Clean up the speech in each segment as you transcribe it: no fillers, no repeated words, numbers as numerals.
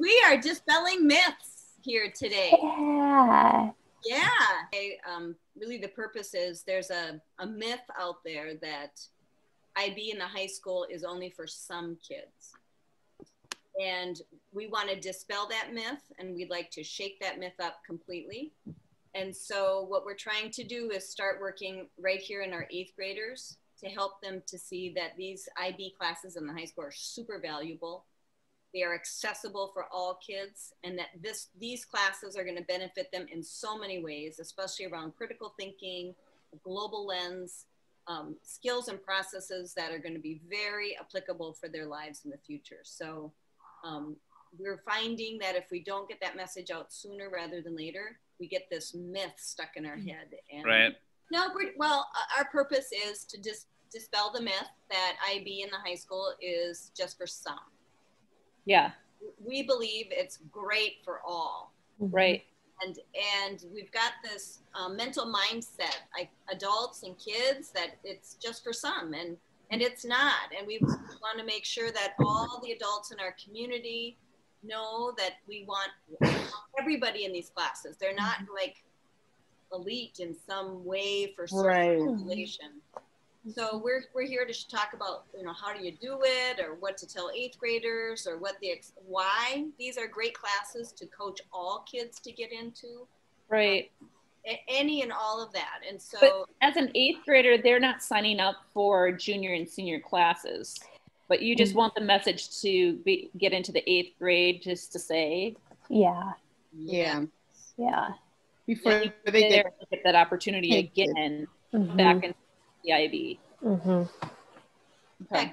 We are dispelling myths here today. Yeah. Really the purpose is there's a myth out there that IB in the high school is only for some kids. And we want to dispel that myth, and we'd like to shake that myth up completely. And so what we're trying to do is start working right here in our 8th graders to help them to see that these IB classes in the high school are super valuable. They are accessible for all kids, and that these classes are going to benefit them in so many ways, especially around critical thinking, a global lens, skills and processes that are going to be very applicable for their lives in the future. So we're finding that if we don't get that message out sooner rather than later, we get this myth stuck in our head. And right. No, our purpose is to dispel the myth that IB in the high school is just for some. Yeah. We believe it's great for all. Right. And we've got this mental mindset, like adults and kids, that it's just for some, and it's not. And we want to make sure that all the adults in our community know that we want everybody in these classes. They're not like elite in some way for certain population. So we're here to talk about, how do you do it, or what to tell 8th graders, or why these are great classes to coach all kids to get into. Right. Any and all of that. And so but as an 8th grader, they're not signing up for junior and senior classes, but you just want the message to get into the 8th grade, just to say. Yeah. Before they get that opportunity again back in the IB. Yeah,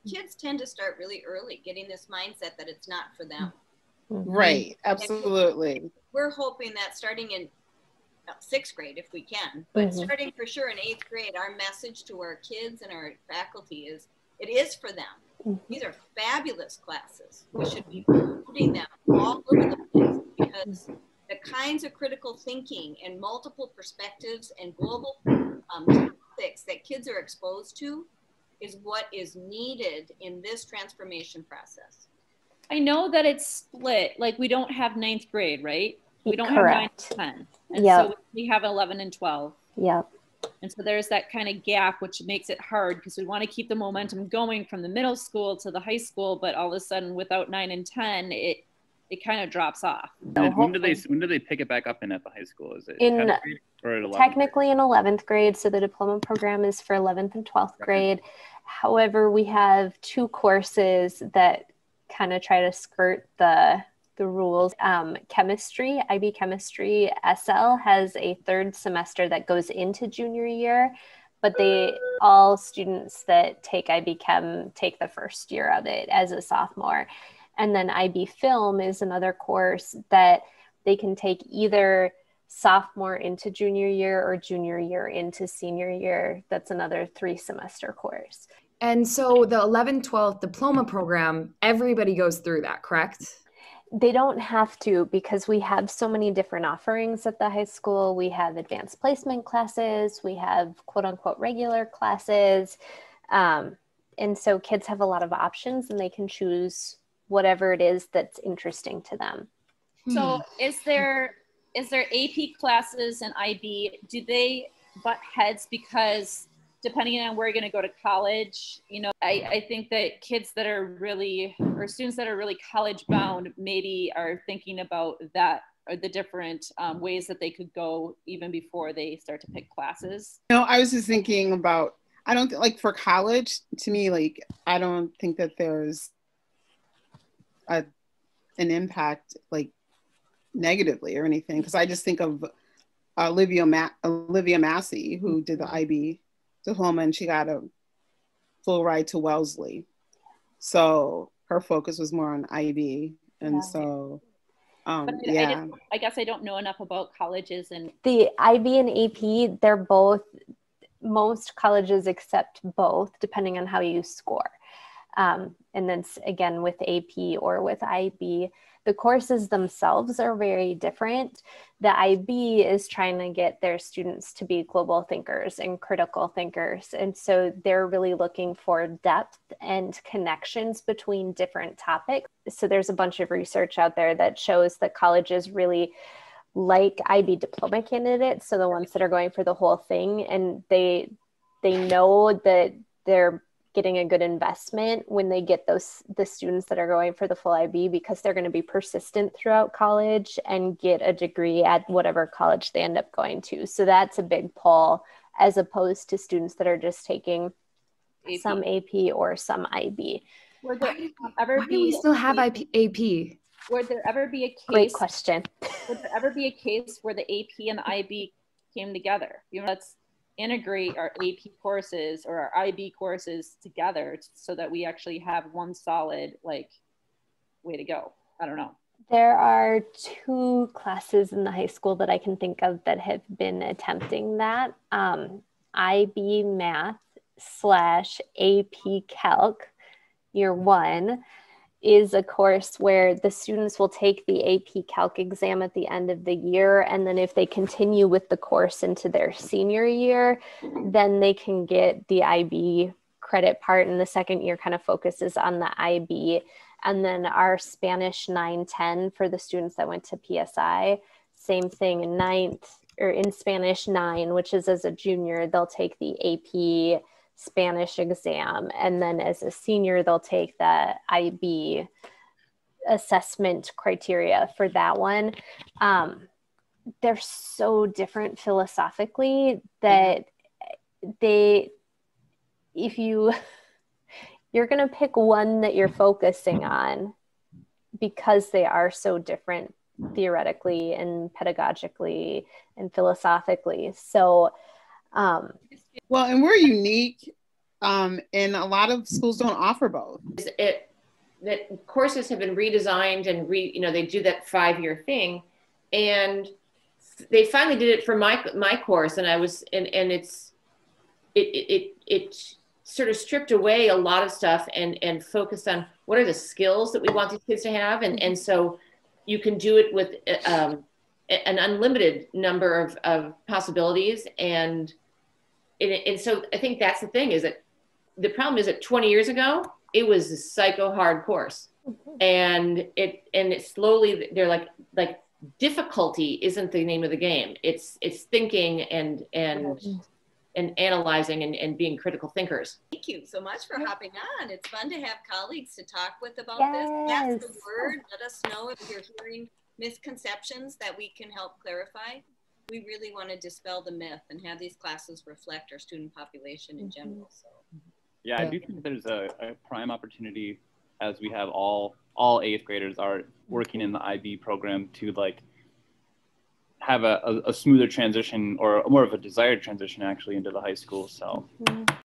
kids tend to start really early, getting this mindset that it's not for them. Right, absolutely. And we're hoping that starting in 6th grade, if we can, but starting for sure in 8th grade, our message to our kids and our faculty is, it is for them. These are fabulous classes. We should be putting them all over the place, because the kinds of critical thinking and multiple perspectives and global topics that kids are exposed to is what is needed in this transformation process. I know that it's split. Like, we don't have 9th grade, right? We don't Correct. have 9 and 10. And so we have 11 and 12. Yep. And so there's that kind of gap, which makes it hard, because we want to keep the momentum going from the middle school to the high school, but all of a sudden without 9 and 10, it kind of drops off. When do they pick it back up at the high school? Is it in 10th grade or at 11th technically in 11th grade? So the diploma program is for 11th and 12th grade. However, we have 2 courses that kind of try to skirt the rules. Chemistry, IB Chemistry SL has a 3rd semester that goes into junior year, but all students that take IB Chem take the first year of it as a sophomore. And then IB Film is another course that they can take either sophomore into junior year or junior year into senior year. That's another 3-semester course. And so the 11-12 diploma program, everybody goes through that, correct? They don't have to, because we have so many different offerings at the high school. We have advanced placement classes. We have quote unquote regular classes. And so kids have a lot of options, and they can choose whatever it is that's interesting to them. So is there AP classes in IB? Do they butt heads? Because depending on where you're going to go to college, I think that kids that are really, or students that are really college bound, maybe are thinking about that, or the different ways that they could go even before they start to pick classes. I was just thinking about, I don't like for college, to me, like, I don't think that there's an impact like negatively or anything, because I just think of Olivia Massey, who did the IB diploma, and she got a full ride to Wellesley, so her focus was more on IB. And so I guess I don't know enough about colleges. And the IB and AP, they're both, most colleges accept both, depending on how you score. And then again, with AP or with IB, the courses themselves are very different. The IB is trying to get their students to be global thinkers and critical thinkers. And so they're really looking for depth and connections between different topics. So there's a bunch of research out there that shows that colleges really like IB diploma candidates, so the ones that are going for the whole thing, and they know that they're getting a good investment when they get the students that are going for the full IB, because they're going to be persistent throughout college and get a degree at whatever college they end up going to. So that's a big pull, as opposed to students that are just taking some AP or some IB. Would there ever Why do we still have AP? Would there ever be a case? Great question. Would there ever be a case where the AP and the IB came together? Let's integrate our AP courses or our IB courses together so that we actually have one solid way to go. I don't know. There are 2 classes in the high school that I can think of that have been attempting that. IB Math / AP Calc Year 1 is a course where the students will take the AP Calc exam at the end of the year. And then if they continue with the course into their senior year, then they can get the IB credit part. And the second year kind of focuses on the IB. And then our Spanish 9-10 for the students that went to PSI, same thing in Spanish 9, which is as a junior, they'll take the AP Spanish exam, and then as a senior they'll take the IB assessment criteria for that one. They're so different philosophically that you're going to pick one that you're focusing on because they are so different theoretically and pedagogically and philosophically. So well, and we're unique, and a lot of schools don't offer both. That courses have been redesigned and they do that 5-year thing, and they finally did it for my course, and it sort of stripped away a lot of stuff and focused on what are the skills that we want these kids to have, and so you can do it with an unlimited number of possibilities, and so I think that's the thing, is that the problem is that 20 years ago, it was a psycho hard course. And it slowly, they're like difficulty isn't the name of the game. It's thinking and analyzing and being critical thinkers. Thank you so much for hopping on. It's fun to have colleagues to talk with about this. Yes. That's the word. Let us know if you're hearing misconceptions that we can help clarify. We really want to dispel the myth and have these classes reflect our student population in general. So, yeah, I do think there's a prime opportunity, as we have all 8th graders are working in the IB program, to have a smoother transition, or more of a desired transition actually, into the high school. So